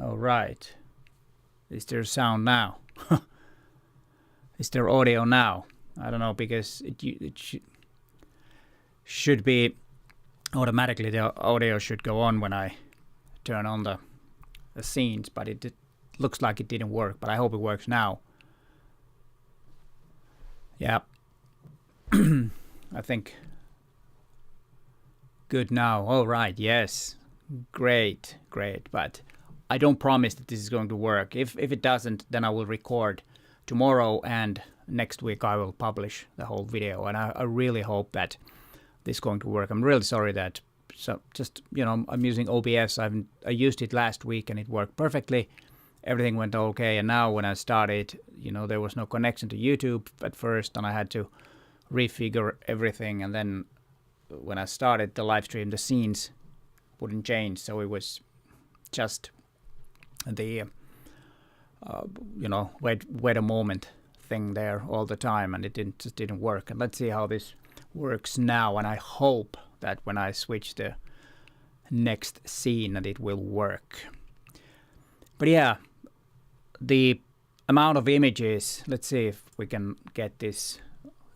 All right. Is there sound now? Is there audio now? I don't know, because it should be automatically, the audio should go on when I turn on the scenes, but it looks like it didn't work, but I hope it works now. Yeah. I think good now. All right, yes. Great, but I don't promise that this is going to work. If it doesn't, then I will record tomorrow, and next week I will publish the whole video, and I really hope that this is going to work. I'm really sorry that, so just, I'm using OBS. I used it last week and it worked perfectly. Everything went okay, and now when I started, there was no connection to YouTube at first, and I had to refigure everything, and then when I started the live stream, the scenes wouldn't change, so it was just the wait a moment thing there all the time, and it just didn't work. And let's see how this works now, and I hope that when I switch the next scene that it will work. But yeah, the amount of images, let's see if we can get this.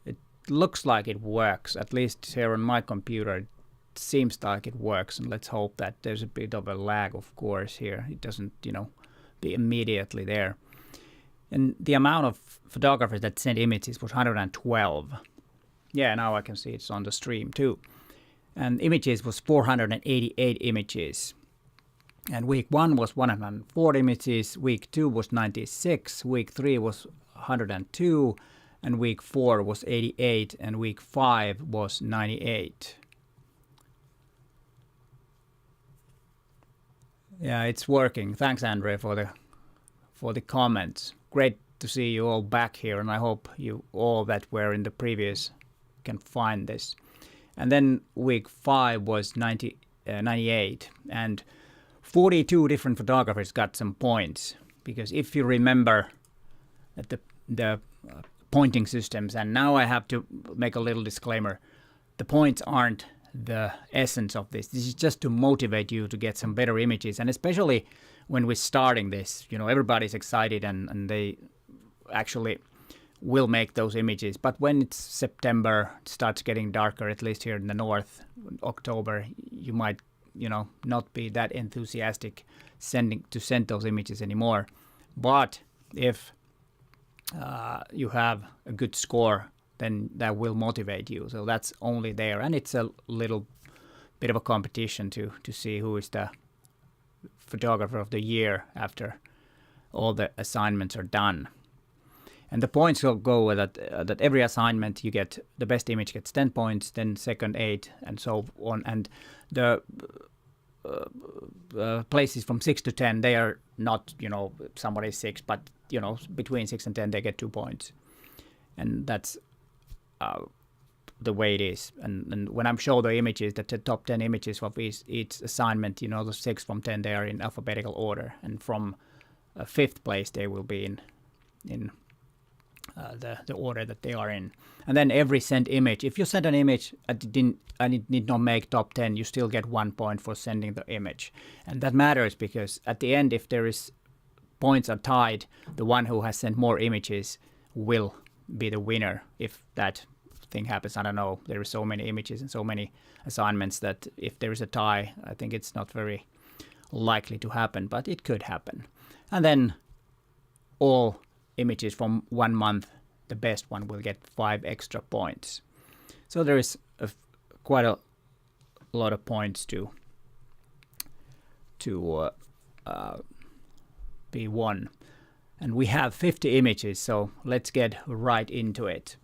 It looks like it works, at least here on my computer. It seems like it works, and let's hope that there's a bit of a lag, of course, here. It doesn't, be immediately there. And the amount of photographers that sent images was 112. Yeah, now I can see it's on the stream too. And images was 488 images. And week 1 was 104 images, week 2 was 96, week 3 was 102, and week 4 was 88, and week 5 was 98. Yeah, it's working. Thanks, Andre, for the comments. Great to see you all back here, and I hope you all that were in the previous can find this. And then week 5 was 98, and 42 different photographers got some points, because if you remember that the pointing systems, and now I have to make a little disclaimer, the points aren't the essence of this. This is just to motivate you to get some better images, and especially when we're starting this, everybody's excited and they actually will make those images. But when it's September, it starts getting darker, at least here in the north, October, you might not be that enthusiastic to send those images anymore. But if you have a good score, then that will motivate you. So that's only there, and it's a little bit of a competition to see who is the photographer of the year after all the assignments are done. And the points will go that every assignment you get, the best image gets 10 points, then second 8, and so on. And the places from 6 to 10, they are not, somebody's 6, but, between 6 and 10, they get 2 points. And that's the way it is. And when I'm showing the images, the top 10 images of each assignment, the 6 from 10, they are in alphabetical order. And from 5th place, they will be in the order that they are in. And then every sent image, if you send an image and it did not make top 10, you still get 1 point for sending the image. And that matters, because at the end, if there is points are tied, the one who has sent more images will be the winner. If that thing happens, I don't know, there are so many images and so many assignments that if there is a tie, I think it's not very likely to happen, but it could happen. And then all images from 1 month, the best one will get 5 extra points. So there is quite a lot of points to be won. And we have 50 images, so let's get right into it.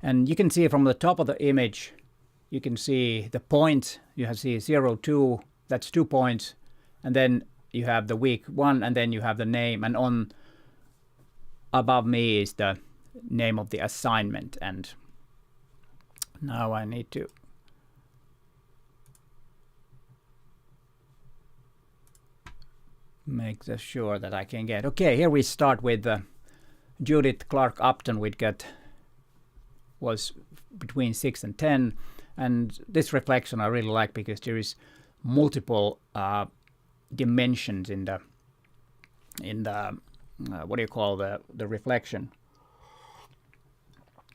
And you can see from the top of the image, you can see the points. You see 0, 2, that's 2 points. And then you have the week 1, and then you have the name. And on above me is the name of the assignment. And now I need to make sure that I can get. Okay, here we start with Judith Clark Upton. Was between 6 and 10, and this reflection I really like, because there is multiple dimensions in the in the what do you call the reflection.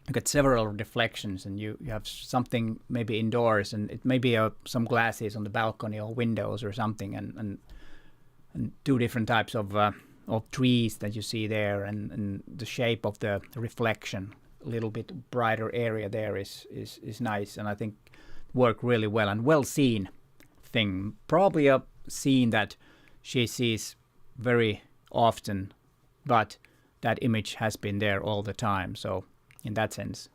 You get several reflections, and you have something maybe indoors, and it may be some glasses on the balcony or windows or something, and two different types of trees that you see there, and the shape of the reflection, a little bit brighter area there is nice, and I think work really well, and well seen thing. Probably a scene that she sees very often, but that image has been there all the time. So in that sense,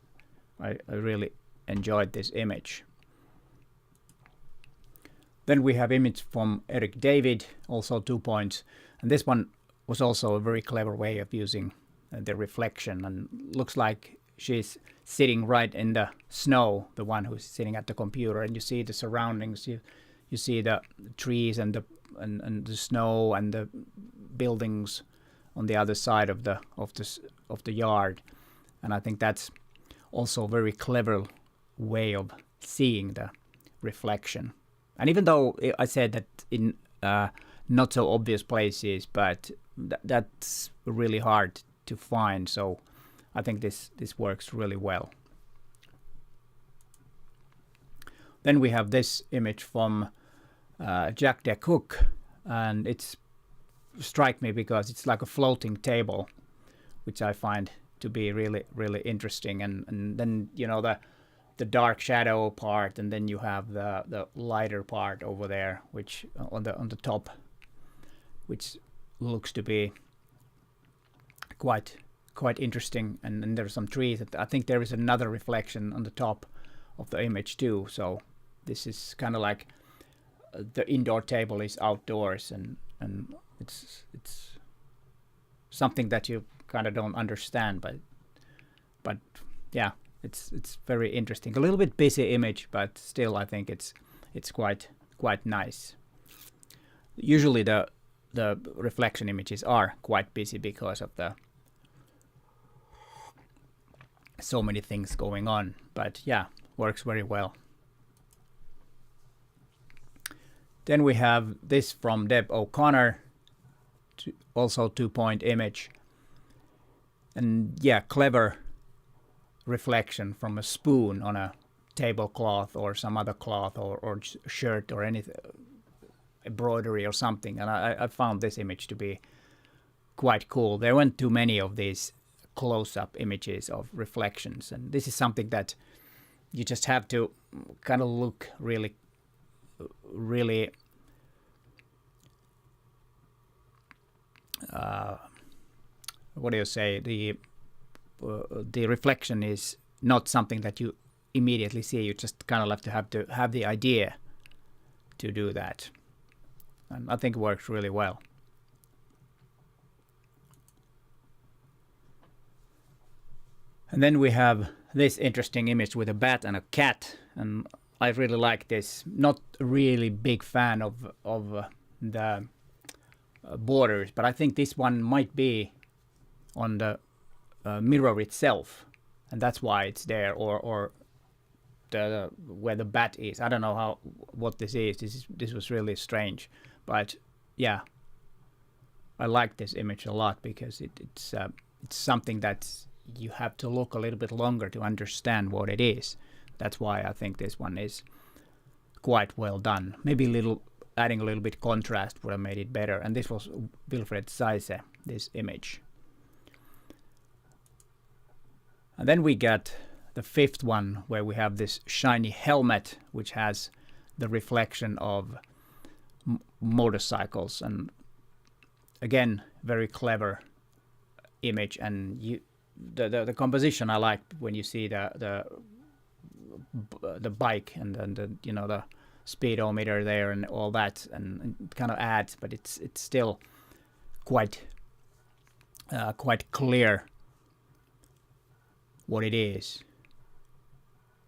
I really enjoyed this image. Then we have image from Eric David, also 2 points. And this one was also a very clever way of using the reflection, and looks like she's sitting right in the snow, the one who's sitting at the computer, and you see the surroundings, you see the trees and the snow and the buildings on the other side of the yard. And I think that's also a very clever way of seeing the reflection. And even though I said that in not so obvious places, but that's really hard to find. So I think this works really well. Then we have this image from Jack de Cook, and it's strike me because it's like a floating table, which I find to be really, really interesting. And then, you know, the dark shadow part, and then you have the lighter part over there, which on the top, which looks to be quite interesting. And then there's some trees. I think there is another reflection on the top of the image too. So this is kind of like the indoor table is outdoors, and it's something that you kind of don't understand, but yeah, it's very interesting. A little bit busy image, but still I think it's quite nice. Usually the reflection images are quite busy because of the so many things going on, but yeah, works very well. Then we have this from Deb O'Connor, also 2-point image. And yeah, clever reflection from a spoon on a tablecloth or some other cloth or shirt or anything, embroidery or something. And I found this image to be quite cool. There weren't too many of these close-up images of reflections. And this is something that you just have to kind of look really what do you say? The reflection is not something that you immediately see. You just kind of have to have the idea to do that, and I think it works really well. And then we have this interesting image with a bat and a cat, and I really like this. Not a really big fan of the borders, but I think this one might be on the mirror itself, and that's why it's there, or where the bat is. I don't know what this is. This was really strange, but yeah, I like this image a lot because it's something that you have to look a little bit longer to understand what it is. That's why I think this one is quite well done. Maybe adding a little bit contrast would have made it better. And this was Wilfred Seise, this image. And then we got the 5th one, where we have this shiny helmet, which has the reflection of motorcycles. And again, very clever image. And the composition I like when you see the bike and the the speedometer there and all that, and it kind of adds, but it's still quite clear what it is.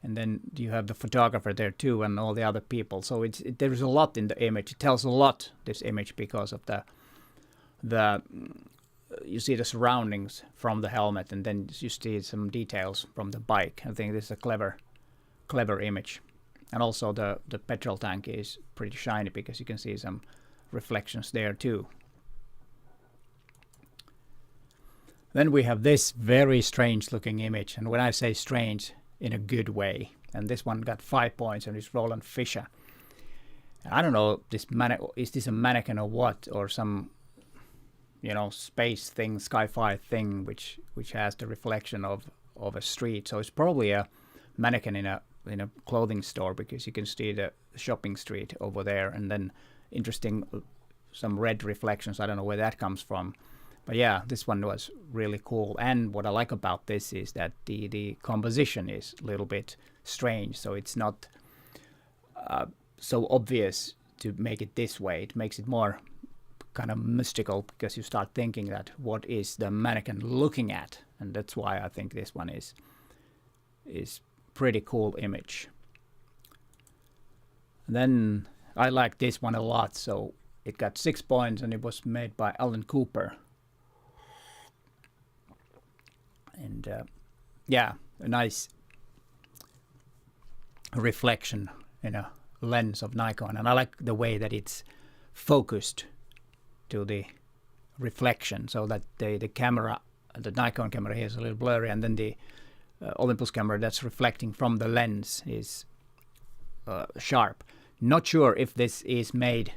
And then you have the photographer there too, and all the other people. So there's a lot in the image. It tells a lot, this image, because of the you see the surroundings from the helmet, and then you see some details from the bike. I think this is a clever image. And also the petrol tank is pretty shiny because you can see some reflections there too. Then we have this very strange looking image, and when I say strange, in a good way. And this one got 5 points, and it's Roland Fisher. I don't know, is this a mannequin or what, or some, space thing, sci-fi thing, which has the reflection of a street. So it's probably a mannequin in a clothing store, because you can see the shopping street over there, and then interesting some red reflections. I don't know where that comes from, but yeah, this one was really cool. And what I like about this is that the composition is a little bit strange, so it's not so obvious to make it this way. It makes it more kind of mystical, because you start thinking that what is the mannequin looking at, and that's why I think this one is pretty cool image. And then I like this one a lot, so it got 6 points, and it was made by Alan Cooper. And yeah, a nice reflection in a lens of Nikon, and I like the way that it's focused to the reflection, so that the camera, the Nikon camera here is a little blurry, and then the Olympus camera that's reflecting from the lens is sharp. Not sure if this is made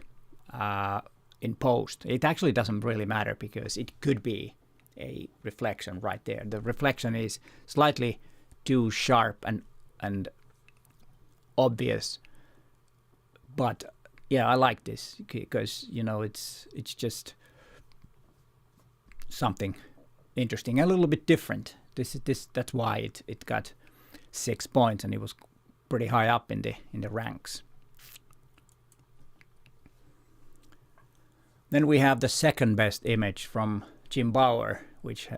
in post. It actually doesn't really matter, because it could be a reflection right there. The reflection is slightly too sharp and obvious, but yeah, I like this, because it's just something interesting, a little bit different. That's why it got 6 points, and it was pretty high up in the ranks. Then we have the second best image from Jim Bauer, which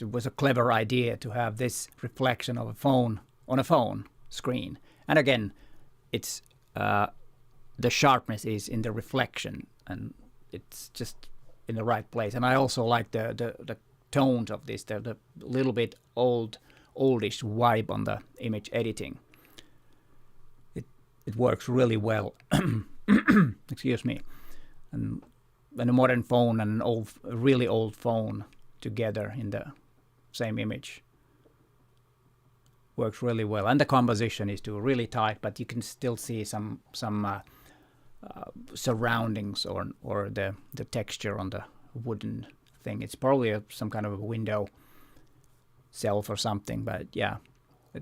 was a clever idea to have this reflection of a phone on a phone screen. And again, it's the sharpness is in the reflection, and it's just in the right place. And I also like the tones of this, the little bit oldish vibe on the image editing. It works really well. Excuse me. And a modern phone and a really old phone together in the same image works really well. And the composition is too really tight, but you can still see some surroundings or the texture on the wooden thing. It's probably some kind of a window shelf or something, but yeah,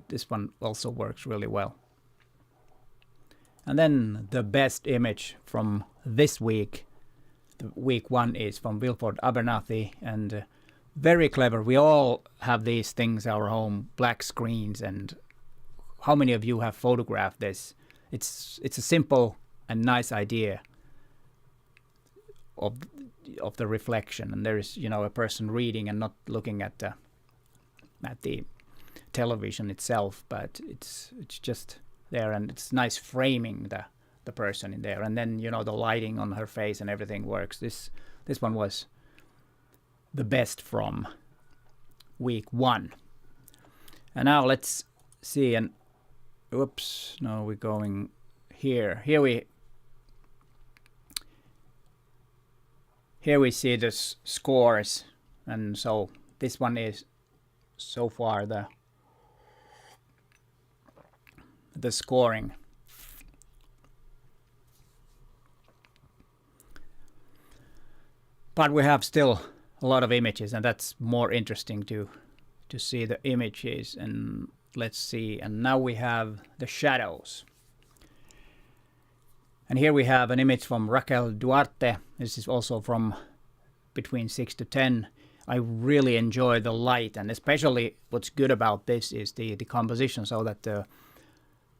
this one also works really well. And then the best image from this week, the week one, is from Wilford Abernathy, and very clever. We all have these things at our home, black screens, and how many of you have photographed this? It's a simple and nice idea of the reflection, and there is a person reading and not looking at the television itself, but it's just there, and it's nice framing the person in there, and then the lighting on her face and everything works. This one was the best from week one. And now let's see, and oops, no, we're going here. Here we see the scores, and so this one is so far the scoring. But we have still a lot of images, and that's more interesting to see the images. And let's see, and now we have the shadows. And here we have an image from Raquel Duarte. This is also from between 6 to 10. I really enjoy the light, and especially what's good about this is the composition, so that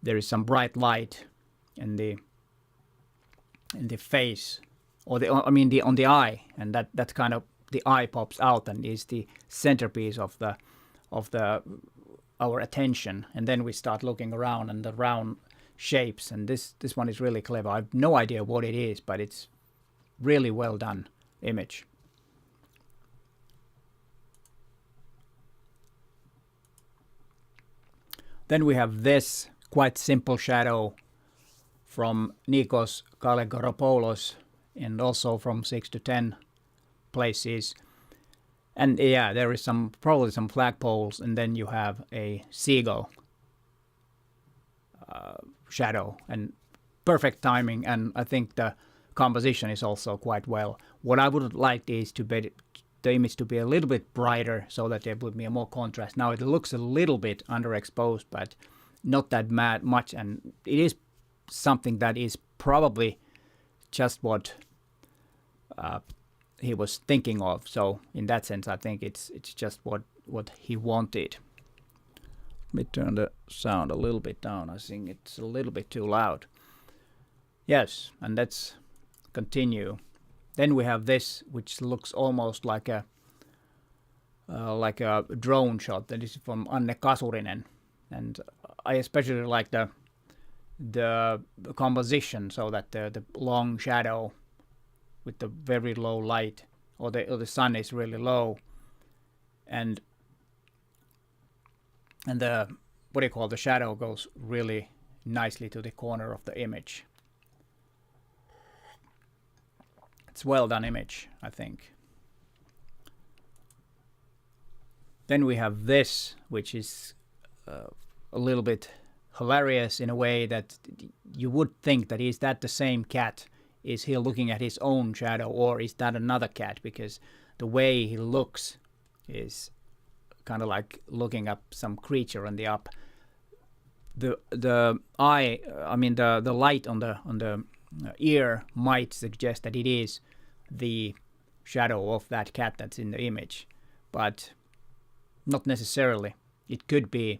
there is some bright light in the face, or on the eye, and that kind of the eye pops out and is the centerpiece of our attention. And then we start looking around, and the round shapes, and this one is really clever. I have no idea what it is, but it's really well done image. Then we have this quite simple shadow from Nikos Kalegoropoulos, and also from 6 to 10 places. And yeah, there is probably some flagpoles, and then you have a seagull shadow, and perfect timing. And I think the composition is also quite well. What I would like is to be the image to be a little bit brighter, so that there would be more contrast. Now it looks a little bit underexposed, but not that much, and it is something that is probably just what he was thinking of. So in that sense, I think it's just what he wanted. Let me turn the sound a little bit down. I think it's a little bit too loud. Yes, and let's continue. Then we have this, which looks almost like a drone shot. That is from Anne Kasurinen, and I especially like the composition, so that the long shadow with the very low light, or the sun is really low, and the the shadow goes really nicely to the corner of the image. It's well done image, I think. Then we have this, which is a little bit hilarious in a way that you would think that is that the same cat? Is he looking at his own shadow, or is that another cat? Because the way he looks is kind of like looking up some creature on the up. The eye, I mean the light on the ear might suggest that it is the shadow of that cat that's in the image, but not necessarily. It could be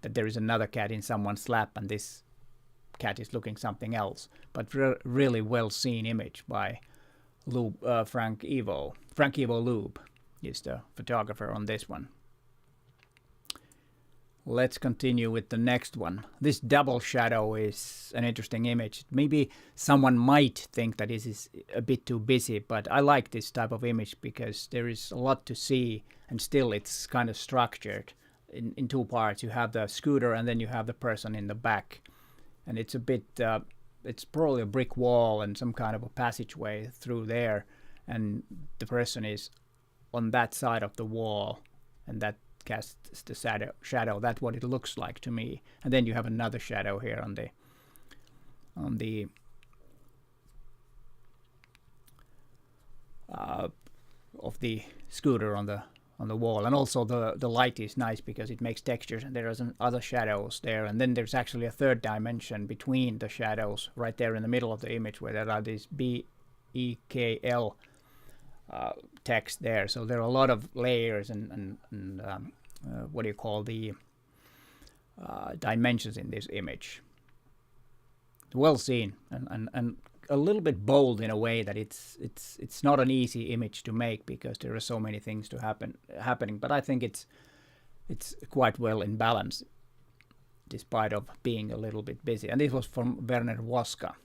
that there is another cat in someone's lap and this cat is looking something else. But really well seen image by Frank Evo Lube is the photographer on this one. Let's continue with the next one. This double shadow is an interesting image. Maybe someone might think that this is a bit too busy, but I like this type of image because there is a lot to see, and still it's kind of structured in two parts. You have the scooter and then you have the person in the back. And it's a bit, it's probably a brick wall and some kind of a passageway through there. And the person is on that side of the wall, and that casts the shadow. That's what it looks like to me. And then you have another shadow here on the of the scooter on the wall. And also the light is nice because it makes textures, and there are some other shadows there. And then there's actually a third dimension between the shadows right there in the middle of the image, where there are these BEKL text there. So there are a lot of layers and what do you call the dimensions in this image. Well seen, and a little bit bold in a way that it's not an easy image to make because there are so many things to happening. But I think it's quite well in balance, despite of being a little bit busy. And this was from Werner Waska.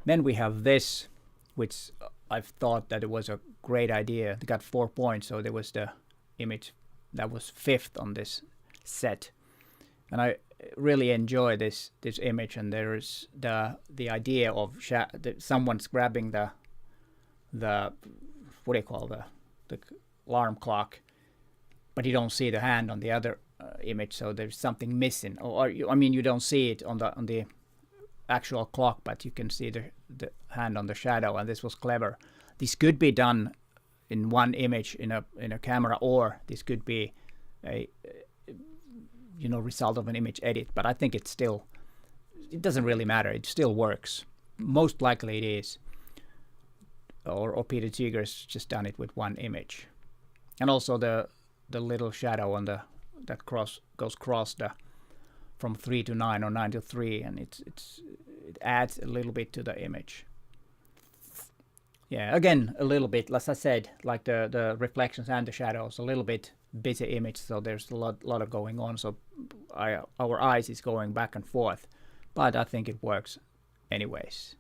Then we have this, which I've thought that it was a great idea. It got 4 points, so there was the image that was 5th on this set. And I really enjoy this image, and there is the idea of someone's grabbing the what do you call the alarm clock, but you don't see the hand on the other image, so there's something missing. Or you don't see it on the actual clock, but you can see the hand on the shadow, and this was clever. This could be done in one image in a camera, or this could be a result of an image edit. But I think it doesn't really matter. It still works. Most likely it is. Or Peter Seeger's just done it with one image. And also the little shadow on that goes across from 3 to 9 or 9 to 3, and it adds a little bit to the image. Yeah, again, a little bit, as I said, like the reflections and the shadows, a little bit busy image, so there's a lot of going on, so our eyes is going back and forth, but I think it works anyways.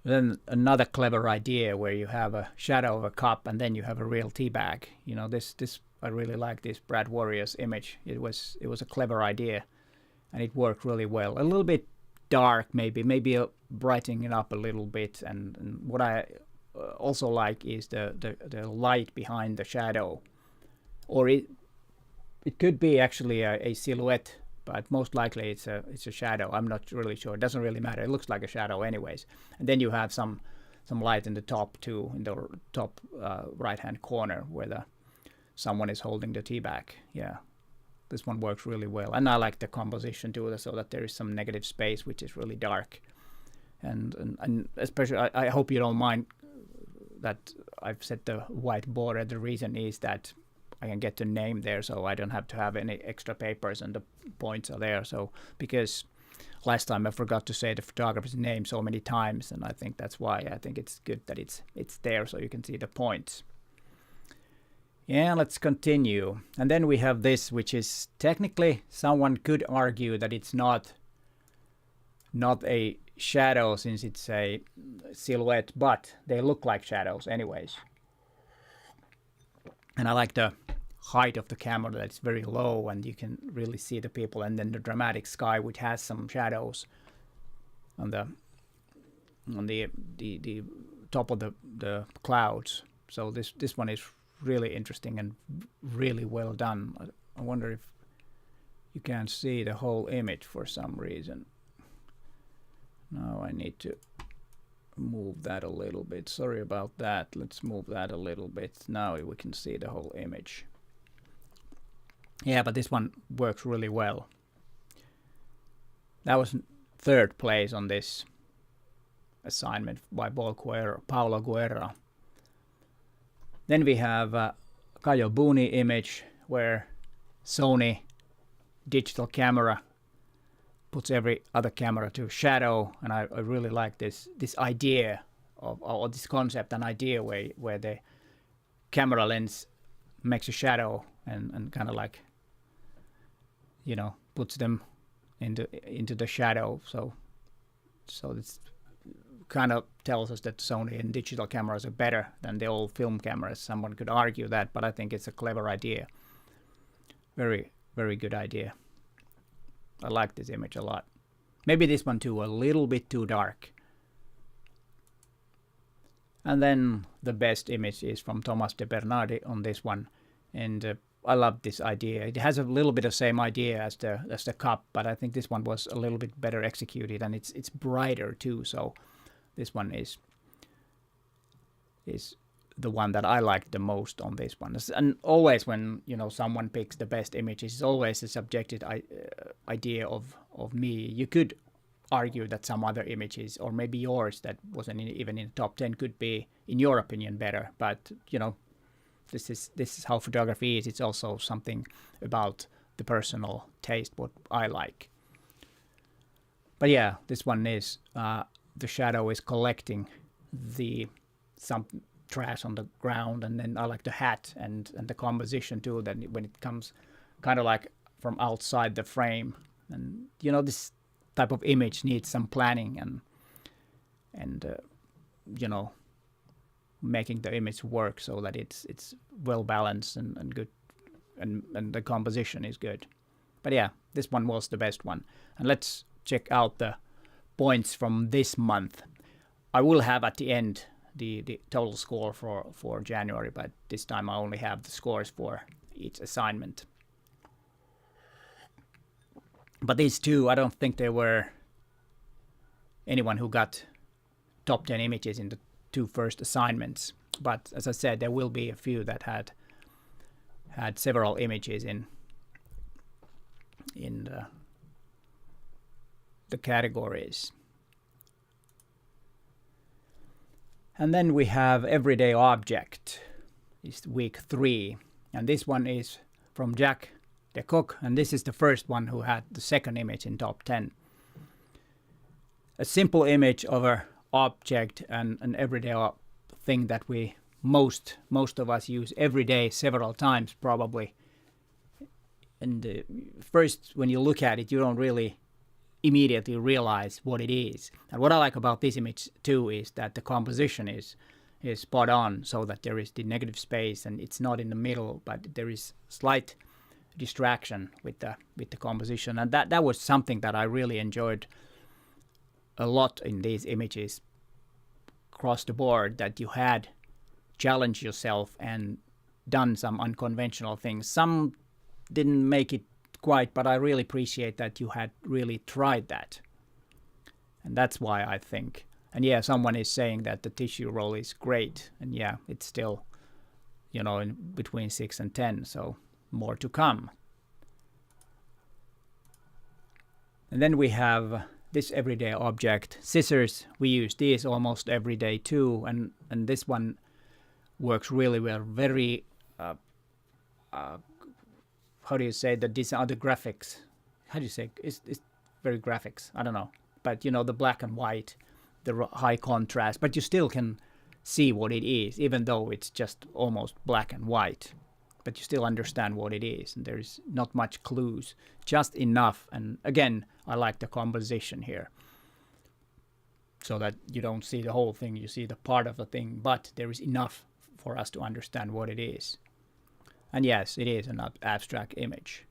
Then another clever idea where you have a shadow of a cup and then you have a real tea bag. This I really like this Brad Warrior's image. It was a clever idea, and it worked really well. A little bit dark, maybe brightening it up a little bit. And what I also like is the light behind the shadow, or it could be actually a silhouette, but most likely it's a shadow. I'm not really sure. It doesn't really matter. It looks like a shadow anyways. And then you have some light in the top too, in the top right hand corner where someone is holding the tea bag. Yeah, this one works really well. And I like the composition too, so that there is some negative space which is really dark. And especially I hope you don't mind that I've set the white border. The reason is that I can get the name there, so I don't have to have any extra papers, and the points are there. So because last time I forgot to say the photographer's name so many times, and I think that's why I think it's good that it's there, so you can see the points. Yeah, let's continue. And then we have this, which is technically someone could argue that it's not a shadow since it's a silhouette, but they look like shadows anyways. And I like the height of the camera, that's very low and you can really see the people, and then the dramatic sky which has some shadows on the top of the clouds. So this one is really interesting and really well done. I wonder if you can't see the whole image for some reason. Now I need to move that a little bit. Sorry about that. Let's move that a little bit. Now we can see the whole image. Yeah, but this one works really well. That was third place on this assignment by Paulo Guerra. Then we have Kayo Buni image, where Sony digital camera puts every other camera to shadow, and I really like this idea or this concept, an idea where the camera lens makes a shadow and kind of like, you know, puts them into the shadow. So it's kind of tells us that Sony and digital cameras are better than the old film cameras. Someone could argue that, but I think it's a clever idea. Very, very good idea. I like this image a lot. Maybe this one too, a little bit too dark. And then the best image is from Thomas de Bernardi on this one. And I love this idea. It has a little bit of same idea as the cup, but I think this one was a little bit better executed, and it's brighter too. So this one is the one that I like the most on this one. And always when, you know, someone picks the best images, it's always a subjective idea of me. You could argue that some other images, or maybe yours that wasn't even in the top 10, could be, in your opinion, better. But, you know, this is how photography is. It's also something about the personal taste, what I like. But yeah, this one is the shadow is collecting some trash on the ground, and then I like the hat and the composition too, that when it comes kind of like from outside the frame. And you know, this type of image needs some planning and you know, making the image work so that it's well balanced and good, and the composition is good. But yeah, this one was the best one. And let's check out the points from this month. I will have at the end the total score for January, but this time I only have the scores for each assignment. But these two, I don't think there were anyone who got top 10 images in the two first assignments. But as I said, there will be a few that had several images in the categories. And then we have Everyday Object. It's week 3. And this one is from Jack de Cook. And this is the first one who had the second image in top 10. A simple image of an object and an everyday thing that we most of us use every day, several times probably. And first, when you look at it, you don't really immediately realize what it is. And what I like about this image too is that the composition is spot on, so that there is the negative space and it's not in the middle, but there is slight distraction with the composition. And that was something that I really enjoyed a lot in these images across the board, that you had challenged yourself and done some unconventional things. Some didn't make it quite, but I really appreciate that you had really tried that. And that's why I think. And yeah, someone is saying that the tissue roll is great. And yeah, it's still, in between 6 and 10, so more to come. And then we have this everyday object, scissors. We use these almost every day too, and this one works really well. Very, how do you say the design, the graphics? How do you say? It's very graphics. I don't know, but the black and white, the high contrast, but you still can see what it is, even though it's just almost black and white. But you still understand what it is, and there's not much clues, just enough. And again, I like the composition here, so that you don't see the whole thing, you see the part of the thing, but there is enough for us to understand what it is. And yes, it is an abstract image.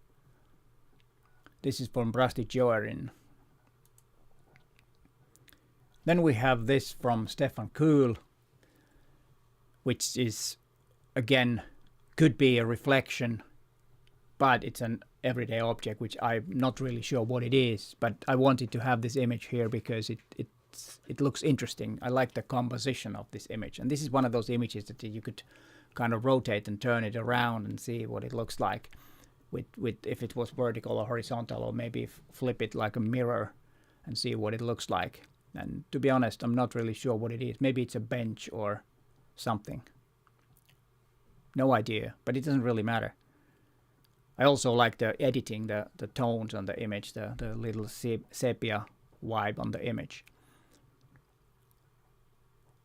This is from Brasti Joerin. Then we have this from Stefan Kuhl, which is, again, could be a reflection, but it's an everyday object, which I'm not really sure what it is. But I wanted to have this image here because it looks interesting. I like the composition of this image, and this is one of those images that you could kind of rotate and turn it around and see what it looks like, with if it was vertical or horizontal, or maybe flip it like a mirror and see what it looks like. And to be honest, I'm not really sure what it is. Maybe it's a bench or something. No idea, but it doesn't really matter. I also like the editing, the tones on the image, the little sepia vibe on the image.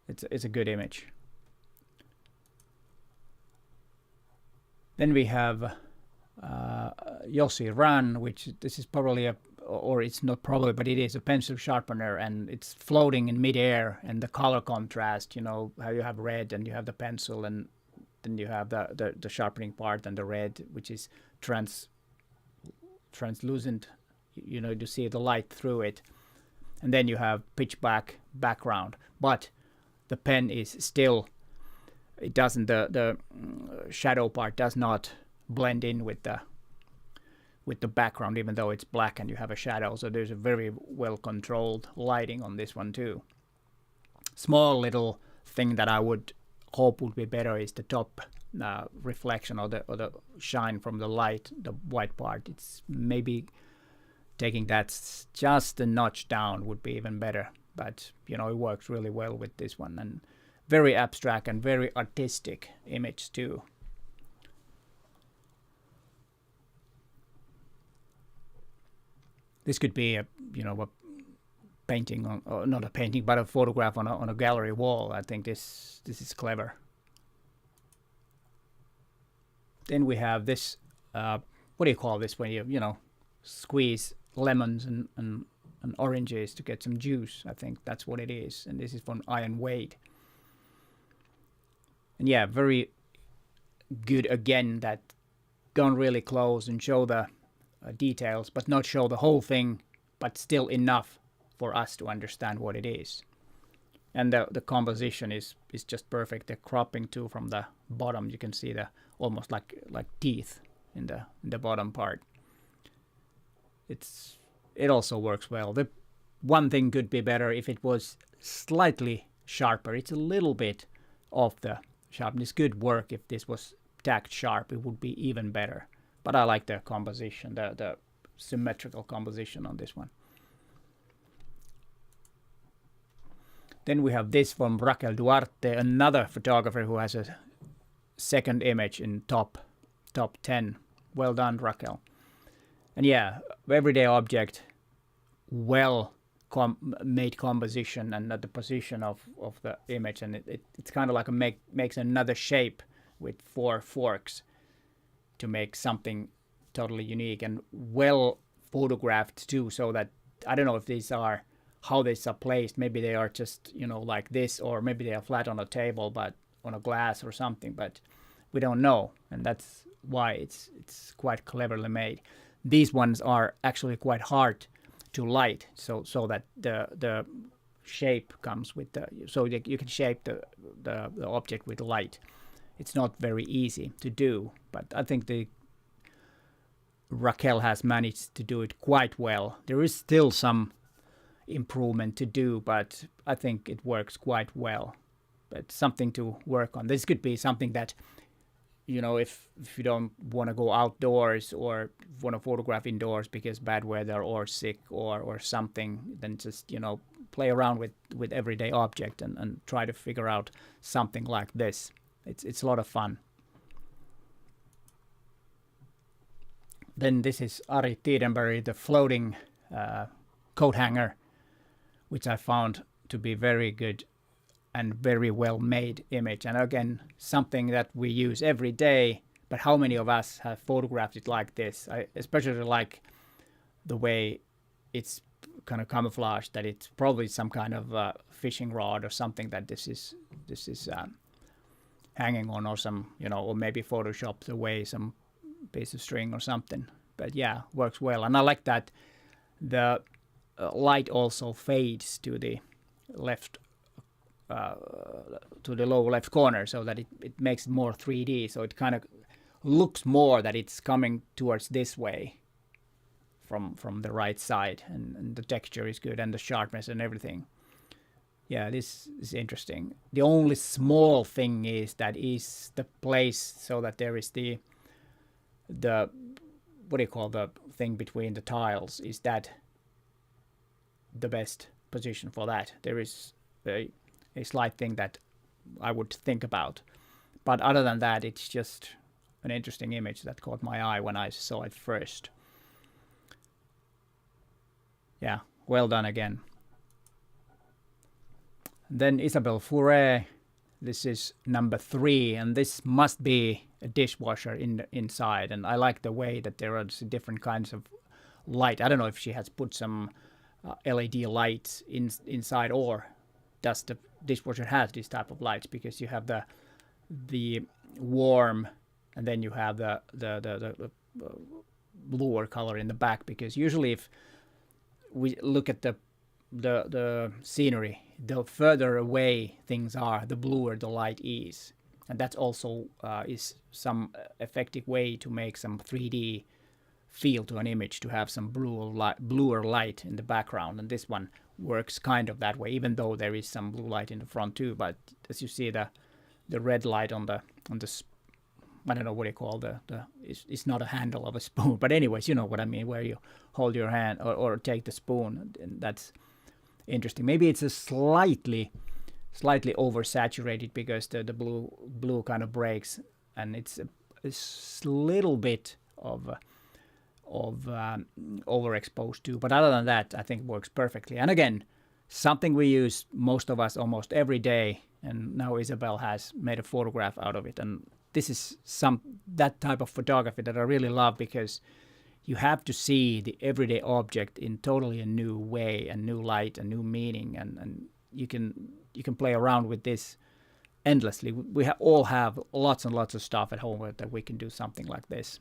It's a good image. Then we have Yossi Ran, which this is probably or it's not probably, but it is a pencil sharpener, and it's floating in midair, and the color contrast, how you have red and you have the pencil, and then you have the sharpening part and the red, which is translucent, to see the light through it. And then you have pitch black background, but the pen is still, it doesn't, the shadow part does not blend in with the background, even though it's black and you have a shadow. So there's a very well controlled lighting on this one too. Small little thing that I would hope would be better is the top reflection, or the shine from the light, the white part. It's maybe taking that just a notch down would be even better. But it works really well with this one, and very abstract and very artistic image too. This could be a painting on, or not a painting, but a photograph on a gallery wall. I think this is clever. Then we have this, what do you call this when you squeeze lemons and oranges to get some juice? I think that's what it is. And this is from Iron Wade. And yeah, very good again, that gone really close and show the details, but not show the whole thing, but still enough for us to understand what it is. And the composition is just perfect. The cropping too from the bottom, you can see the almost like teeth in the bottom part. It also works well. The one thing could be better if it was slightly sharper. It's a little bit off the sharpness. Could work if this was tacked sharp. It would be even better. But I like the composition, the symmetrical composition on this one. Then we have this from Raquel Duarte, another photographer who has a second image in top 10. Well done, Raquel. And yeah, everyday object, well made composition, and at the position of the image, and it's kind of like makes another shape with 4 forks to make something totally unique, and well photographed too, so that I don't know if these are how these are placed. Maybe they are just like this, or maybe they are flat on a table but on a glass or something, but we don't know, and that's why it's quite cleverly made. These ones are actually quite hard to light, so that the shape comes with the, so that you can shape the object with light. It's not very easy to do, but I think the Raquel has managed to do it quite well. There is still some improvement to do, but I think it works quite well. But something to work on. This could be something that, you know, if you don't want to go outdoors or want to photograph indoors because bad weather or sick or something, then just, you know, play around with everyday object and try to figure out something like this. It's a lot of fun. Then this is Ari Tiedenberg, the floating coat hanger, which I found to be very good and very well made image. And again, something that we use every day, but how many of us have photographed it like this? I especially like the way it's kind of camouflaged, that it's probably some kind of fishing rod or something that this is hanging on, or some, you know, or maybe photoshopped away some piece of string or something. But yeah, works well. And I like that the light also fades to the left, to the lower left corner, so that it makes it more 3D. So it kind of looks more that it's coming towards this way from the right side, and the texture is good and the sharpness and everything. Yeah, this is interesting. The only small thing is that is the place, so that there is the what do you call the thing between the tiles? Is that the best position for that? There is a slight thing that I would think about, but other than that, it's just an interesting image that caught my eye when I saw it first. Yeah, well done again. Then Isabelle Fourré, this is number 3, and this must be a dishwasher inside. And I like the way that there are different kinds of light. I don't know if she has put some LED lights inside, or does the dishwasher have this type of lights, because you have the warm, and then you have the bluer color in the back. Because usually if we look at the scenery, the further away things are, the bluer the light is. And that also is some effective way to make some 3D feel to an image, to have some bluer light in the background. And this one works kind of that way, even though there is some blue light in the front too. But as you see, the red light on the I don't know what you call it's not a handle of a spoon, but anyways, you know what I mean, where you hold your hand or take the spoon, and that's interesting. Maybe it's a slightly oversaturated, because the blue kind of breaks, and it's a little bit of overexposed too. But other than that, I think it works perfectly. And again, something we use, most of us, almost every day. And now Isabelle has made a photograph out of it. And this is that type of photography that I really love, because you have to see the everyday object in totally a new way, a new light, a new meaning, and you can play around with this endlessly. We all have lots and lots of stuff at home that we can do something like this.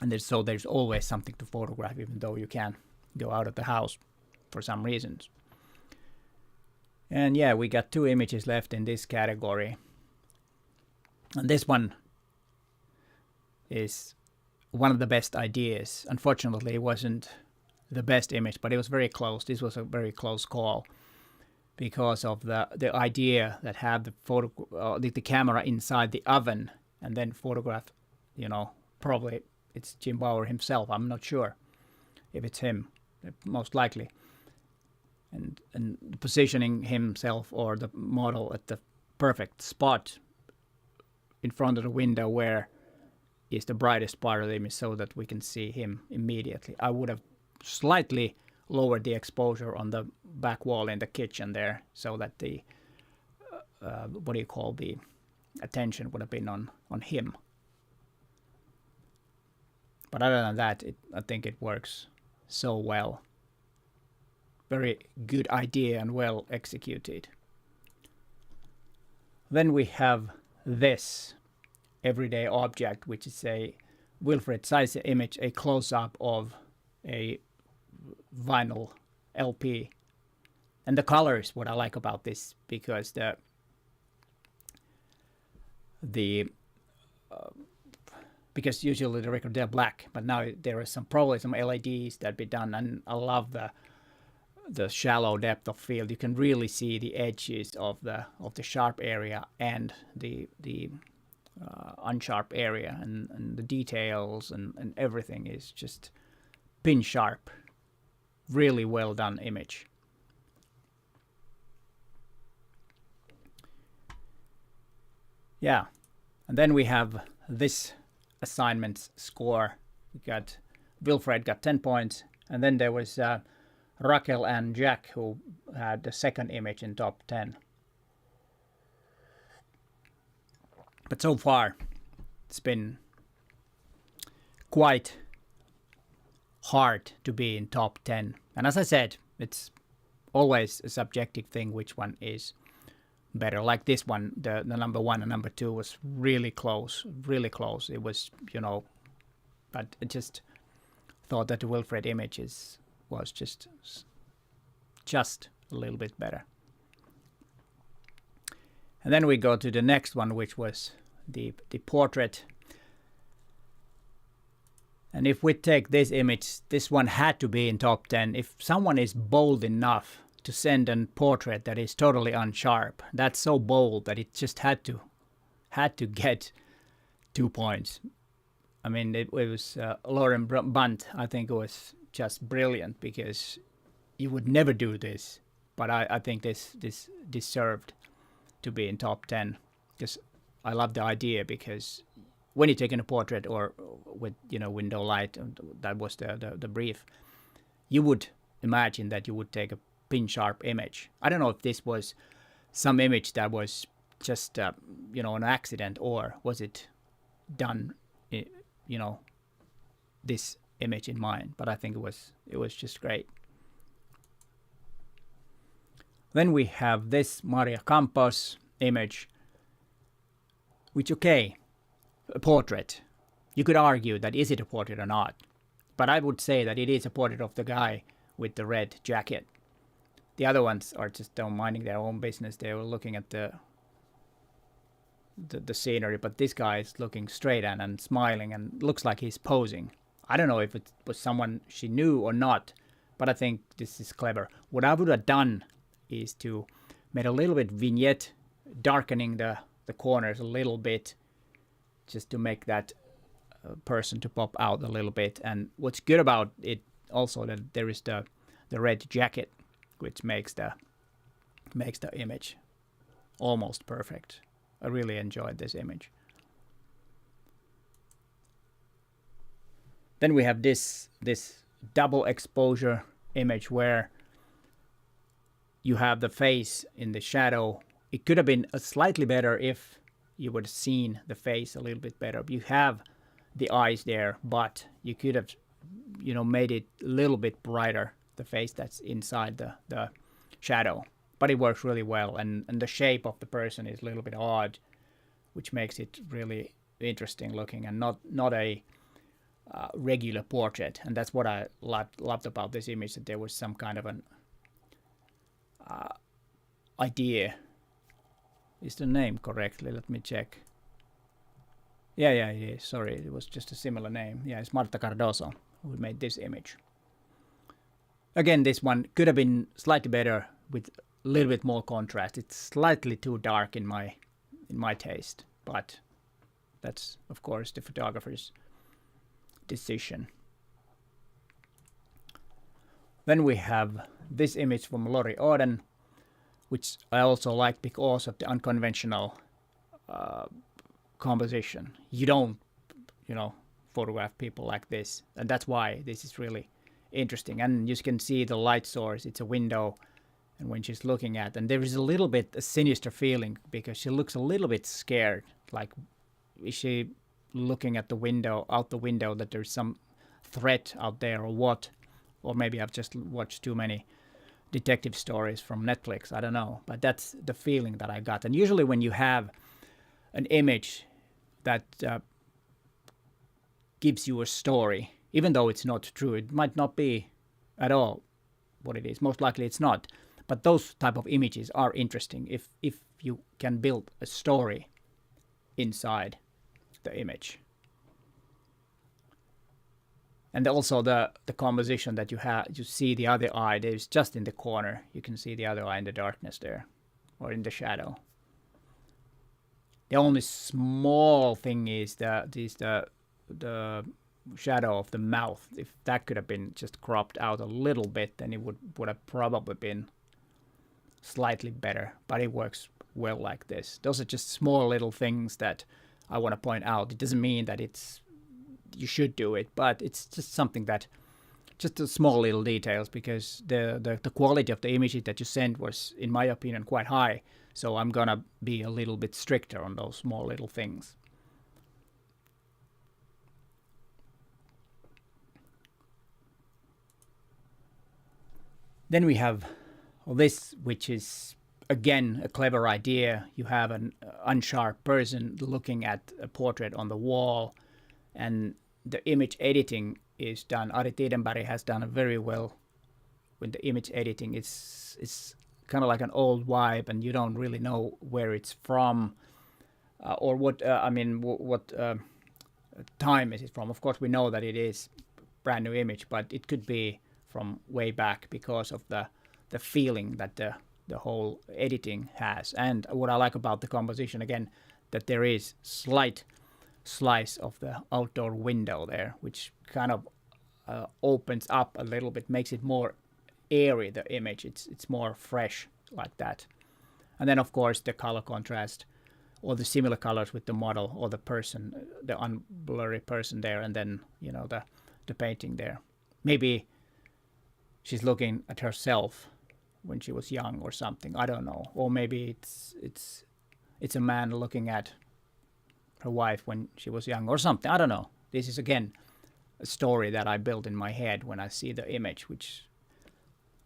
And there's always something to photograph, even though you can't go out of the house for some reasons. And yeah, we got 2 images left in this category. And this one is one of the best ideas. Unfortunately, it wasn't the best image, but it was very close. This was a very close call, because of the idea that have the camera inside the oven and then photograph, you know, probably it's Jim Bauer himself. I'm not sure if it's him, most likely. And positioning himself or the model at the perfect spot in front of the window where is the brightest part of the image, so that we can see him immediately. I would have slightly lowered the exposure on the back wall in the kitchen there, so that the the attention would have been on him. But other than that, I think it works so well. Very good idea and well executed. Then we have this everyday object, which is a Wilfred Zeiss image, a close-up of a vinyl LP. And the colors, what I like about this, because because usually the record they're black, but now there is probably some LEDs that be done, and I love the shallow depth of field. You can really see the edges of the sharp area and the unsharp area, and the details and everything is just pin sharp. Really well done image. Yeah, and then we have this assignment score. We got Wilfred got 10 points, and then there was Raquel and Jack who had the second image in top 10. But so far, it's been quite hard to be in top 10. And as I said, it's always a subjective thing which one is better. Like this one, the number 1 and number 2 was really close, really close. It was, but I just thought that the Wilfred images was just a little bit better. And then we go to the next one, which was the portrait. And if we take this image, this one had to be in top 10. If someone is bold enough to send a portrait that is totally unsharp, that's so bold that it just had to get 2 points. I mean, it was Lauren Bunt. I think it was just brilliant, because you would never do this. But I think this deserved to be in top 10, because I love the idea, because when you're taking a portrait or with window light, that was the brief, you would imagine that you would take a pin sharp image. I don't know if this was some image that was just an accident, or was it done this image in mind, but I think it was just great. Then we have this Maria Campos image, which, okay, a portrait. You could argue that is it a portrait or not, but I would say that it is a portrait of the guy with the red jacket. The other ones are just minding their own business. They were looking at the scenery, but this guy is looking straight and smiling and looks like he's posing. I don't know if it was someone she knew or not, but I think this is clever. What I would have done is to make a little bit vignette, darkening the corners a little bit, just to make that person to pop out a little bit. And what's good about it also that there is the red jacket, which makes the image almost perfect. I really enjoyed this image. Then we have this double exposure image where you have the face in the shadow. It could have been slightly better if you would have seen the face a little bit better. You have the eyes there, but you could have made it a little bit brighter, the face that's inside the shadow. But it works really well, and the shape of the person is a little bit odd, which makes it really interesting looking, and not a regular portrait. And that's what I loved about this image, that there was some kind of an idea. Is the name correctly? Let me check. Yeah. Sorry, it was just a similar name. Yeah, it's Marta Cardoso who made this image. Again, this one could have been slightly better with a little bit more contrast. It's slightly too dark in my taste, but that's of course the photographer's decision. Then we have this image from Lori Oden, which I also like because of the unconventional composition. You don't, photograph people like this, and that's why this is really interesting. And you can see the light source. It's a window, and when she's looking at, and there is a little bit a sinister feeling because she looks a little bit scared. Like, is she looking at out the window, that there's some threat out there or what? Or maybe I've just watched too many detective stories from Netflix. I don't know, but that's the feeling that I got. And usually when you have an image that gives you a story, even though it's not true. It might not be at all what it is. Most likely it's not. But those type of images are interesting if you can build a story inside the image. And also the composition that you see the other eye, there's just in the corner. You can see the other eye in the darkness there, or in the shadow. The only small thing is the shadow of the mouth. If that could have been just cropped out a little bit, then it would have probably been slightly better. But it works well like this. Those are just small little things that I want to point out. It doesn't mean that you should do it, but it's just something that, just the small little details, because the quality of the images that you sent was, in my opinion, quite high. So I'm gonna be a little bit stricter on those small little things. Then we have this, which is again a clever idea. You have an unsharp person looking at a portrait on the wall, and the image editing is done. Ari Tidenberg has done very well with the image editing. It's kind of like an old vibe, and you don't really know where it's from or what. What time is it from? Of course, we know that it is brand new image, but it could be from way back because of the feeling that the whole editing has. And what I like about the composition, again, that there is slight slice of the outdoor window there, which kind of opens up a little bit, makes it more airy, the image. It's more fresh like that. And then of course the color contrast, or the similar colors with the model or the person, the unblurry person there, and then the painting there. Maybe she's looking at herself when she was young or something, I don't know. Or maybe it's a man looking at her wife when she was young or something, I don't know. This is again a story that I built in my head when I see the image, which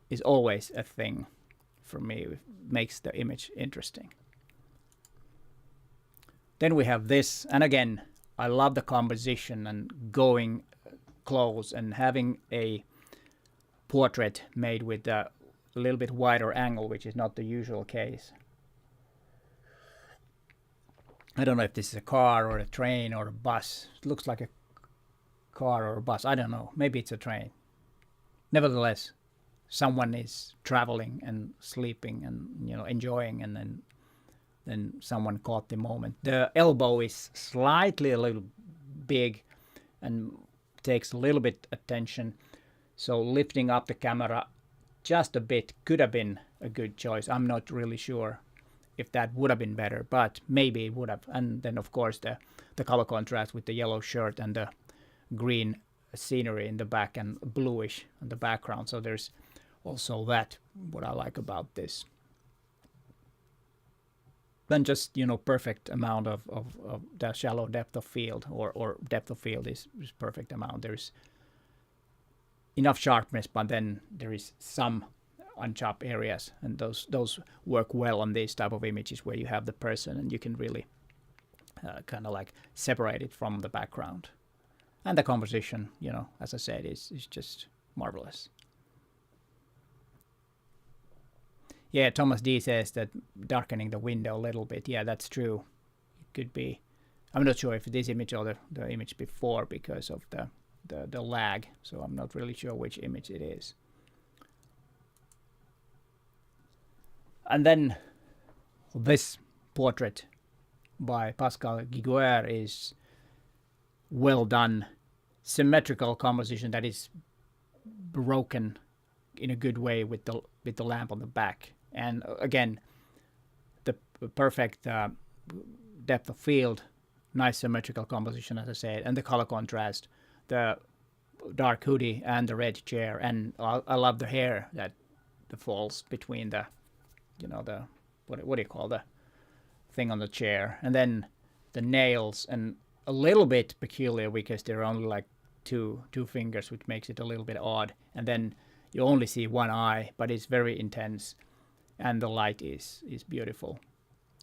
is always a thing for me. It makes the image interesting. Then we have this, and again, I love the composition and going close and having a portrait made with a little bit wider angle, which is not the usual case. I don't know if this is a car or a train or a bus. It looks like a car or a bus. I don't know. Maybe it's a train. Nevertheless, someone is traveling and sleeping and enjoying, and then someone caught the moment. The elbow is slightly a little big and takes a little bit attention. So lifting up the camera just a bit could have been a good choice. I'm not really sure if that would have been better, but maybe it would have. And then of course the color contrast with the yellow shirt and the green scenery in the back and bluish in the background. So there's also that, what I like about this. Then just perfect amount of the shallow depth of field, or depth of field is perfect amount. There's enough sharpness, but then there is some unsharp areas, and those work well on these type of images where you have the person and you can really kind of like separate it from the background. And the composition, as I said, is just marvelous. Yeah, Thomas D says that darkening the window a little bit. Yeah, that's true. It could be. I'm not sure if this image or the image before, because of the lag. So I'm not really sure which image it is. And then this portrait by Pascal Giguère is well done. Symmetrical composition that is broken in a good way with the lamp on the back. And again, the perfect depth of field, nice symmetrical composition, as I said, and the color contrast, the dark hoodie and the red chair, and I love the hair that falls between the what do you call the thing on the chair, and then the nails, and a little bit peculiar because there are only like two fingers, which makes it a little bit odd, and then you only see one eye, but it's very intense, and the light is beautiful.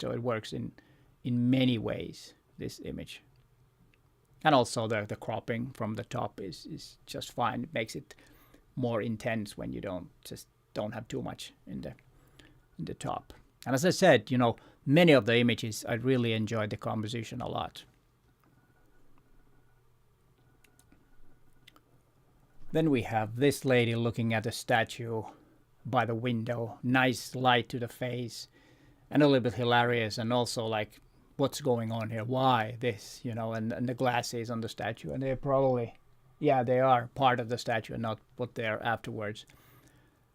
So it works in many ways, this image. And also the cropping from the top is just fine. It makes it more intense when you don't have too much in the top. And as I said, many of the images I really enjoyed the composition a lot. Then we have this lady looking at a statue by the window, nice light to the face, and a little bit hilarious, and also like, what's going on here? Why this? And the glasses on the statue, and they're probably, they are part of the statue and not put there afterwards.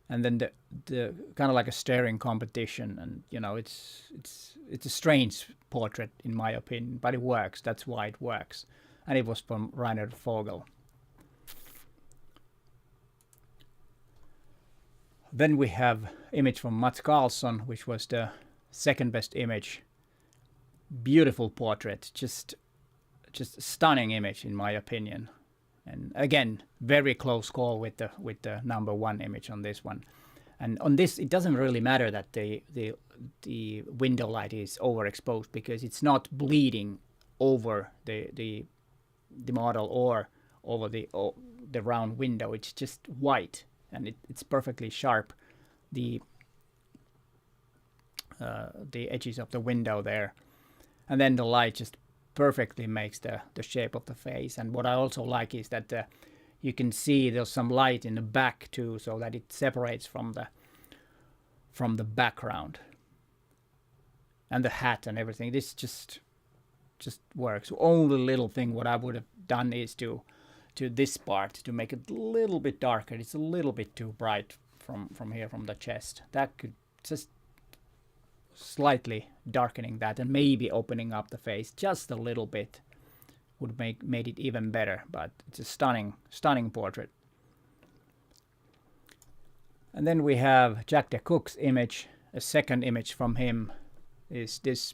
And then the kind of like a staring competition, and it's a strange portrait in my opinion, but it works. That's why it works. And it was from Rainer Vogel. Then we have image from Mats Karlsson, which was the second best image. Beautiful portrait, just stunning image in my opinion. And again, very close call with the number one image on this one. And on this, it doesn't really matter that the window light is overexposed, because it's not bleeding over the model or over the round window. It's just white, and it's perfectly sharp. The edges of the window there, and then the light just perfectly makes the shape of the face. And what I also like is that you can see there's some light in the back too, so that it separates from the background. And the hat and everything, this just works. Only little thing what I would have done is to this part to make it a little bit darker. It's a little bit too bright from here, from the chest. That could just slightly darkening that and maybe opening up the face just a little bit would made it even better. But it's a stunning portrait. And then we have Jack de Cook's image. A second image from him is this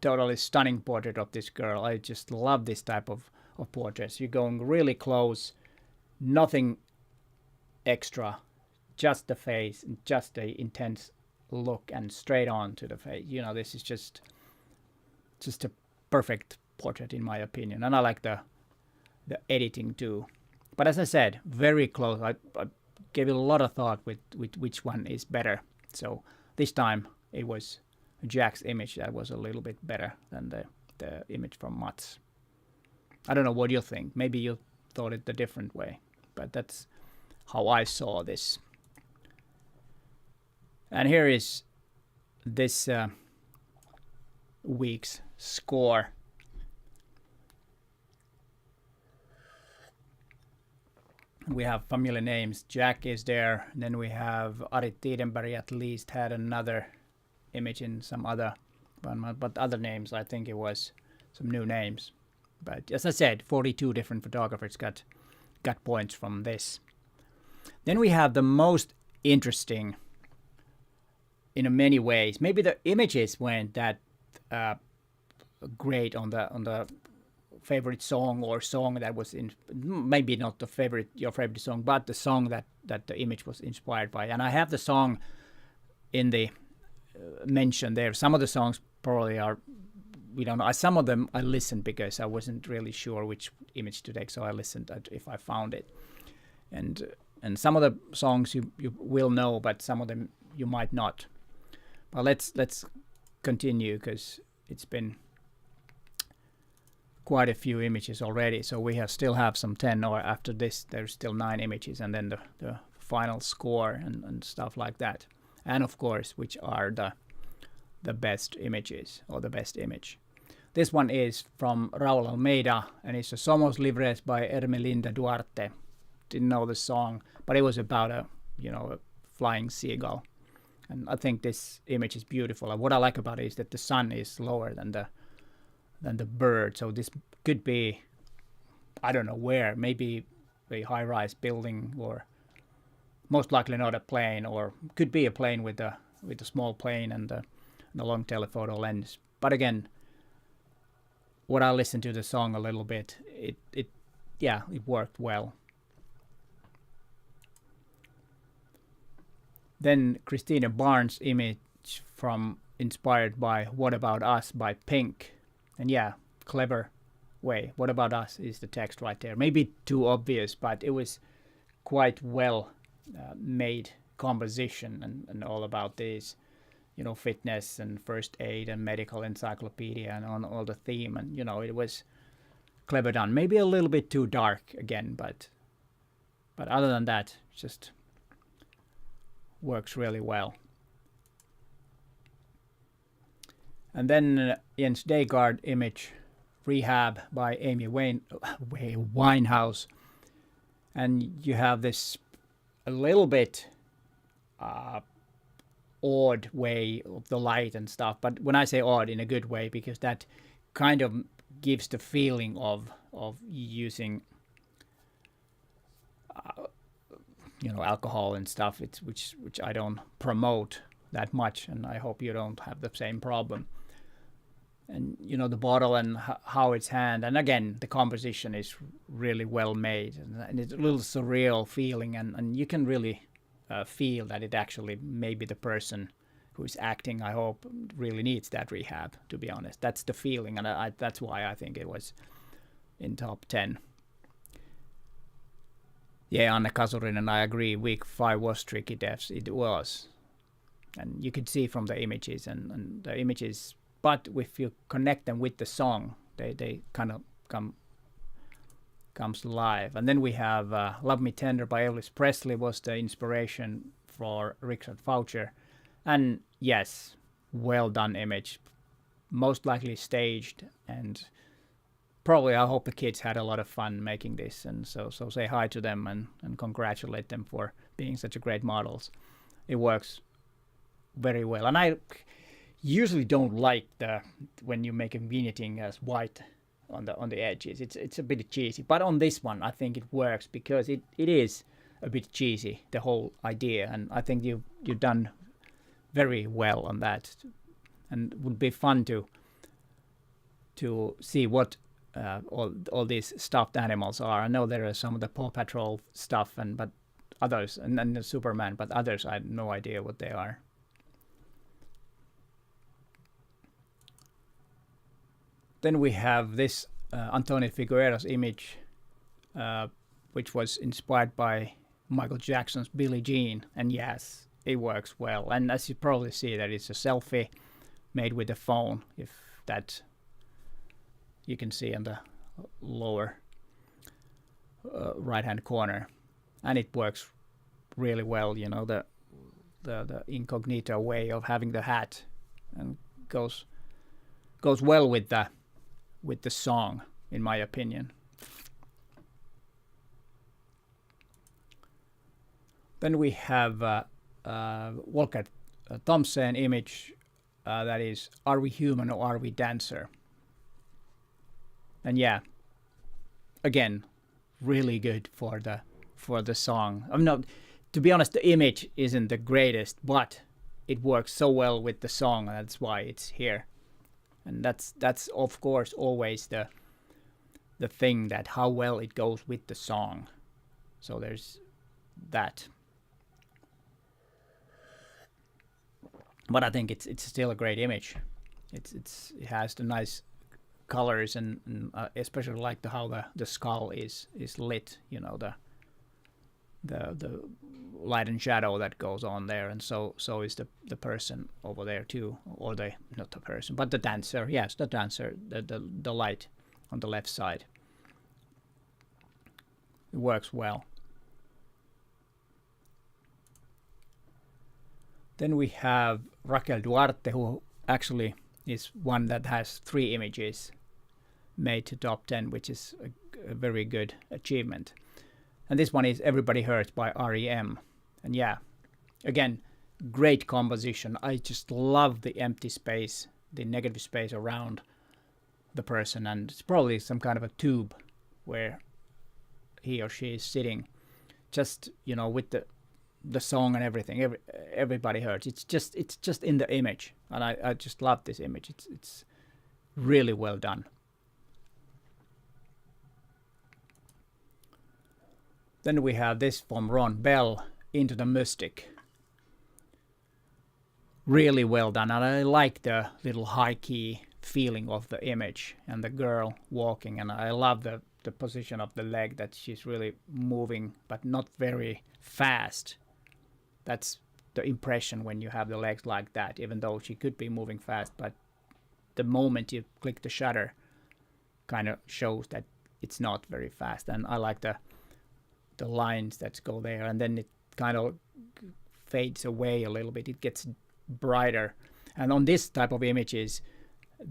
totally stunning portrait of this girl. I just love this type of portraits. You're going really close, nothing extra, just the face, just the intense look and straight on to the face. This is just a perfect portrait in my opinion. And I like the editing too. But as I said, very close. I gave it a lot of thought with which one is better. So this time it was Jack's image that was a little bit better than the image from Mats. I don't know what you think. Maybe you thought it a different way, but that's how I saw this. And here is this week's score. We have familiar names. Jack is there. Then we have Ari Tidenberg at least had another image in some other one, but other names, I think it was some new names. But as I said, 42 different photographers got points from this. Then we have the most interesting, in many ways. Maybe the images weren't that great on the favorite song or song that was in, maybe not your favorite song, but the song that the image was inspired by. And I have the song in the mention there. Some of the songs probably are, we don't know. Some of them I listened because I wasn't really sure which image to take, so I listened if I found it. And some of the songs you will know, but some of them you might not. But let's continue, because it's been quite a few images already. So we still have some 10, or after this there's still 9 images, and then the final score and stuff like that. And of course, which are the best images, or the best image. This one is from Raul Almeida, and it's a Somos Libres by Ermelinda Duarte. Didn't know the song, but it was about a flying seagull. And I think this image is beautiful. And what I like about it is that the sun is lower than the bird. So this could be, I don't know where, maybe a high-rise building, or most likely not a plane, or could be a plane with a small plane and a long telephoto lens. But again, what I listened to the song a little bit, it worked well. Then Christina Barnes' image from inspired by What About Us by Pink. And clever way. What about us is the text right there. Maybe too obvious, but it was quite well made composition and all about these, fitness and first aid and medical encyclopedia and on all the theme. And, it was clever done. Maybe a little bit too dark again, but other than that, just works really well. And then Jens Dagard image, Rehab by Amy Winehouse. And you have this a little bit odd way of the light and stuff. But when I say odd, in a good way, because that kind of gives the feeling of using alcohol and stuff, which I don't promote that much, and I hope you don't have the same problem. And the bottle and how it's handled, and again the composition is really well made, and it's a little surreal feeling, and you can really feel that it actually maybe the person who's acting, I hope, really needs that rehab, to be honest. That's the feeling, and that's why I think it was in top 10. Yeah, Anne Kasurinen, I agree. Week 5 was tricky deaths. It was. And you could see from the images and the images, but if you connect them with the song, they kind of comes alive. And then we have Love Me Tender by Elvis Presley was the inspiration for Richard Foucher. And yes, well done image. Most likely staged, and probably I hope the kids had a lot of fun making this, and so say hi to them and congratulate them for being such a great models. It works very well. And I usually don't like when you make a vignetting as white on the edges. It's a bit cheesy, but on this one I think it works because it is a bit cheesy, the whole idea, and I think you've done very well on that, and it would be fun to see what all these stuffed animals are. I know there are some of the Paw Patrol stuff, but others, and the Superman, but others I have no idea what they are. Then we have this Antonio Figueroa's image, which was inspired by Michael Jackson's Billie Jean, and yes, it works well. And as you probably see, that it's a selfie made with a phone, if that you can see in the lower right hand corner, and it works really well. The incognito way of having the hat, and goes well with the song, in my opinion. Then we have Walker Thompson image, that is, Are We Human or Are We Dancer? And yeah, again, really good for the song. To be honest, the image isn't the greatest, but it works so well with the song, and that's why it's here. And that's of course always the thing, that how well it goes with the song. So there's that. But I think it's still a great image. It has the nice colors, and especially like how the skull is lit. The light and shadow that goes on there, and so is the person over there too, or not the person, but the dancer. Yes, the dancer. The light on the left side. It works well. Then we have Raquel Duarte, who actually is one that has 3 images made to top 10, which is a very good achievement. And this one is Everybody Hurts by R.E.M. And yeah, again, great composition. I just love the empty space, the negative space around the person, and it's probably some kind of a tube where he or she is sitting, just with the song and everything. Everybody Hurts. It's just in the image, and I just love this image. It's really well done. Then we have this from Ron Bell, Into the Mystic. Really well done, and I like the little high key feeling of the image and the girl walking. And I love the position of the leg, that she's really moving but not very fast. That's the impression when you have the legs like that, even though she could be moving fast, but the moment you click the shutter kind of shows that it's not very fast. And I like the lines that go there, and then it kind of fades away a little bit. It gets brighter. And on this type of images,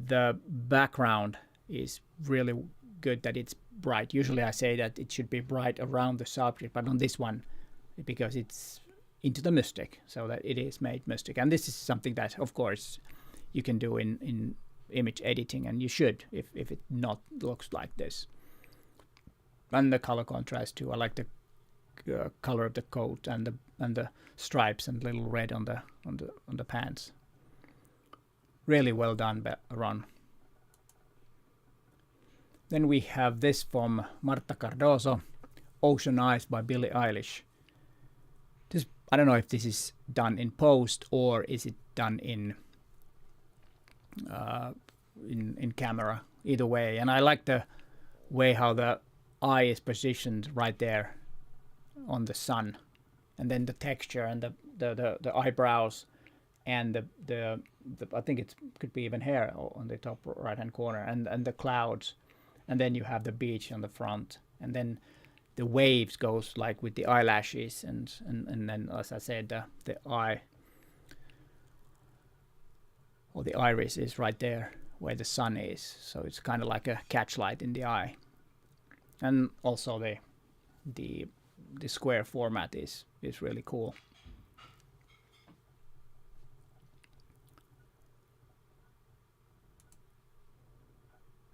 the background is really good that it's bright. Usually I say that it should be bright around the subject, but on this one, because it's into the mystic, so that it is made mystic. And this is something that, of course, you can do in image editing, and you should if it not looks like this. And the color contrast too. I like the color of the coat and the stripes and little red on the pants. Really well done, Ron. Then we have this from Marta Cardoso, Ocean Eyes by Billie Eilish. This, I don't know if this is done in post or is it done in camera. Either way, and I like the way how the eye is positioned right there on the sun, and then the texture and the eyebrows, and the I think it could be even hair on the top right hand corner, and the clouds, and then you have the beach on the front, and then the waves goes like with the eyelashes, and then, as I said, the eye or the iris is right there where the sun is, so it's kind of like a catchlight in the eye. And also the square format is really cool.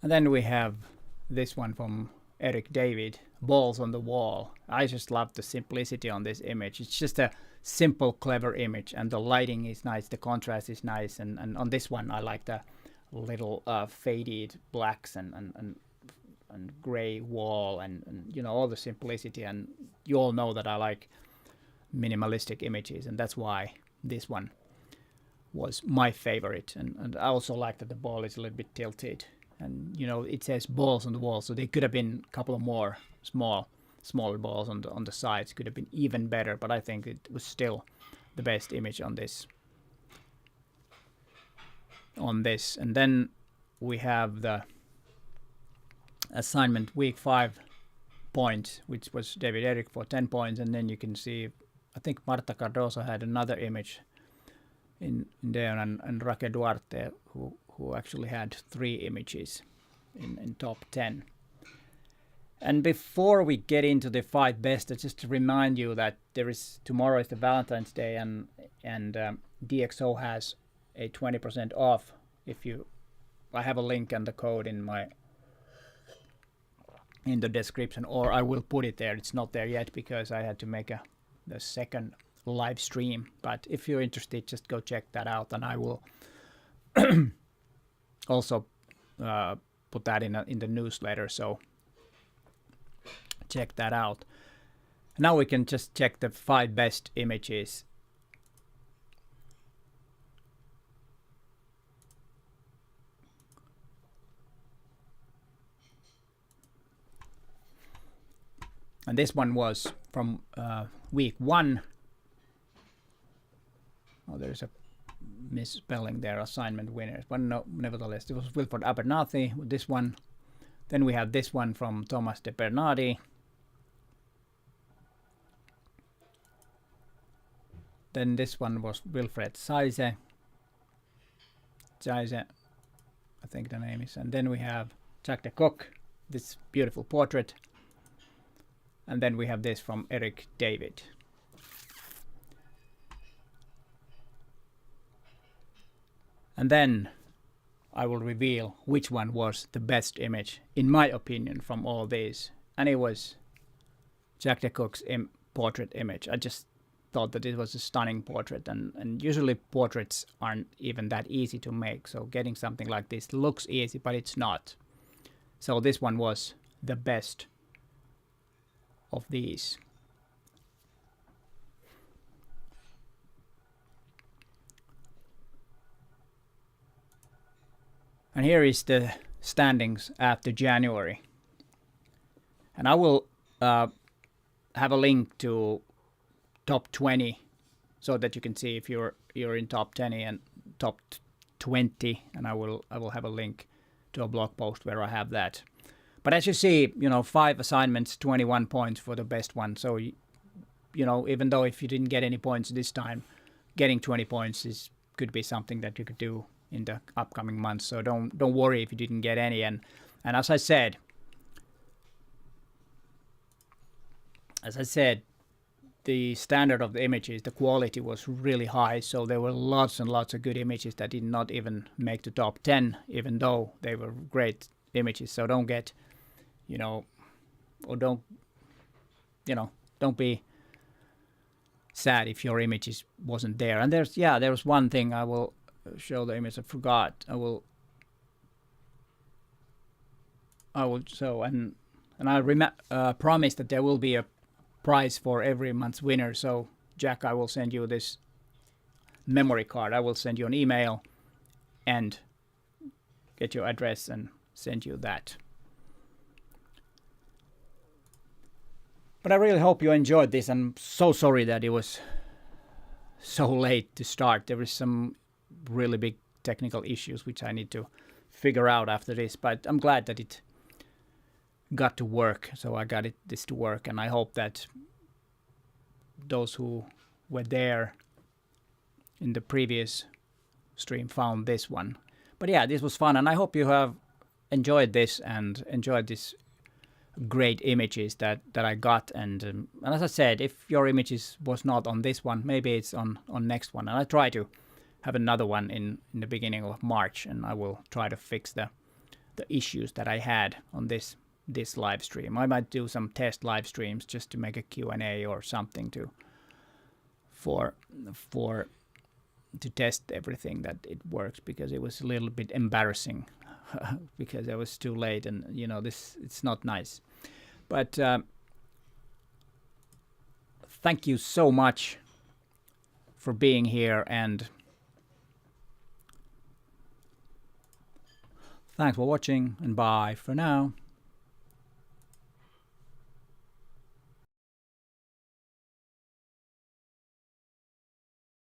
And then we have this one from Eric David, Balls on the Wall. I just love the simplicity on this image. It's just a simple, clever image, and the lighting is nice, the contrast is nice, and on this one I like the little faded blacks and gray wall, and you know, all the simplicity. And you all know that I like minimalistic images, and that's why this one was my favorite. And I also like that the ball is a little bit tilted, and you know, it says balls on the wall, so there could have been a couple of more smaller balls on the sides. Could have been even better, but I think it was still the best image on this. And then we have the assignment week 5 points, which was David Eric for 10 points, and then you can see, I think Marta Cardoso had another image in there, and Raquel Duarte, who actually had 3 images in top 10. And before we get into the 5 best, just to remind you that tomorrow is the Valentine's Day, and DxO has a 20% off. I have a link and the code in the description, or I will put it there. It's not there yet because I had to make the second live stream. But if you're interested, just go check that out, and I will also put that in the newsletter. So check that out. Now we can just check the 5 best images. And this one was from week 1. Oh, there's a misspelling there, assignment winners. But no, nevertheless, it was Wilford Abernathy with this one. Then we have this one from Thomas de Bernardi. Then this one was Wilfred Zeise, I think the name is. And then we have Jack de Kock, this beautiful portrait. And then we have this from Eric David. And then I will reveal which one was the best image, in my opinion, from all these. And it was Jack de Kock's portrait image. I just thought that it was a stunning portrait, and usually portraits aren't even that easy to make, so getting something like this looks easy, but it's not. So this one was the best of these. And here is the standings after January. And I will have a link to top 20 so that you can see if you're in top 10 and top 20, and I will have a link to a blog post where I have that. But as you see, 5 assignments, 21 points for the best one. So even though if you didn't get any points this time, getting 20 points could be something that you could do in the upcoming months. So don't worry if you didn't get any. And as I said, the standard of the images, the quality was really high. So there were lots and lots of good images that did not even make the top 10, even though they were great images. So don't get, or don't be sad if your images wasn't there. And there was one thing. I will show the image. I forgot. I will show, and I promise that there will be a prize for every month's winner. So Jack, I will send you this memory card. I will send you an email and get your address and send you that. But I really hope you enjoyed this. I'm so sorry that it was so late to start. There is some really big technical issues which I need to figure out after this, but I'm glad that it got to work. So I got this to work, and I hope that those who were there in the previous stream found this one. But yeah, this was fun, and I hope you have enjoyed this and enjoyed this great images that I got. And as I said, if your images was not on this one, maybe it's on next one. And I try to have another one in the beginning of March, and I will try to fix the issues that I had on this live stream. I might do some test live streams just to make a Q&A or something to test everything that it works, because it was a little bit embarrassing because I was too late, and it's not nice. But thank you so much for being here, and thanks for watching, and bye for now.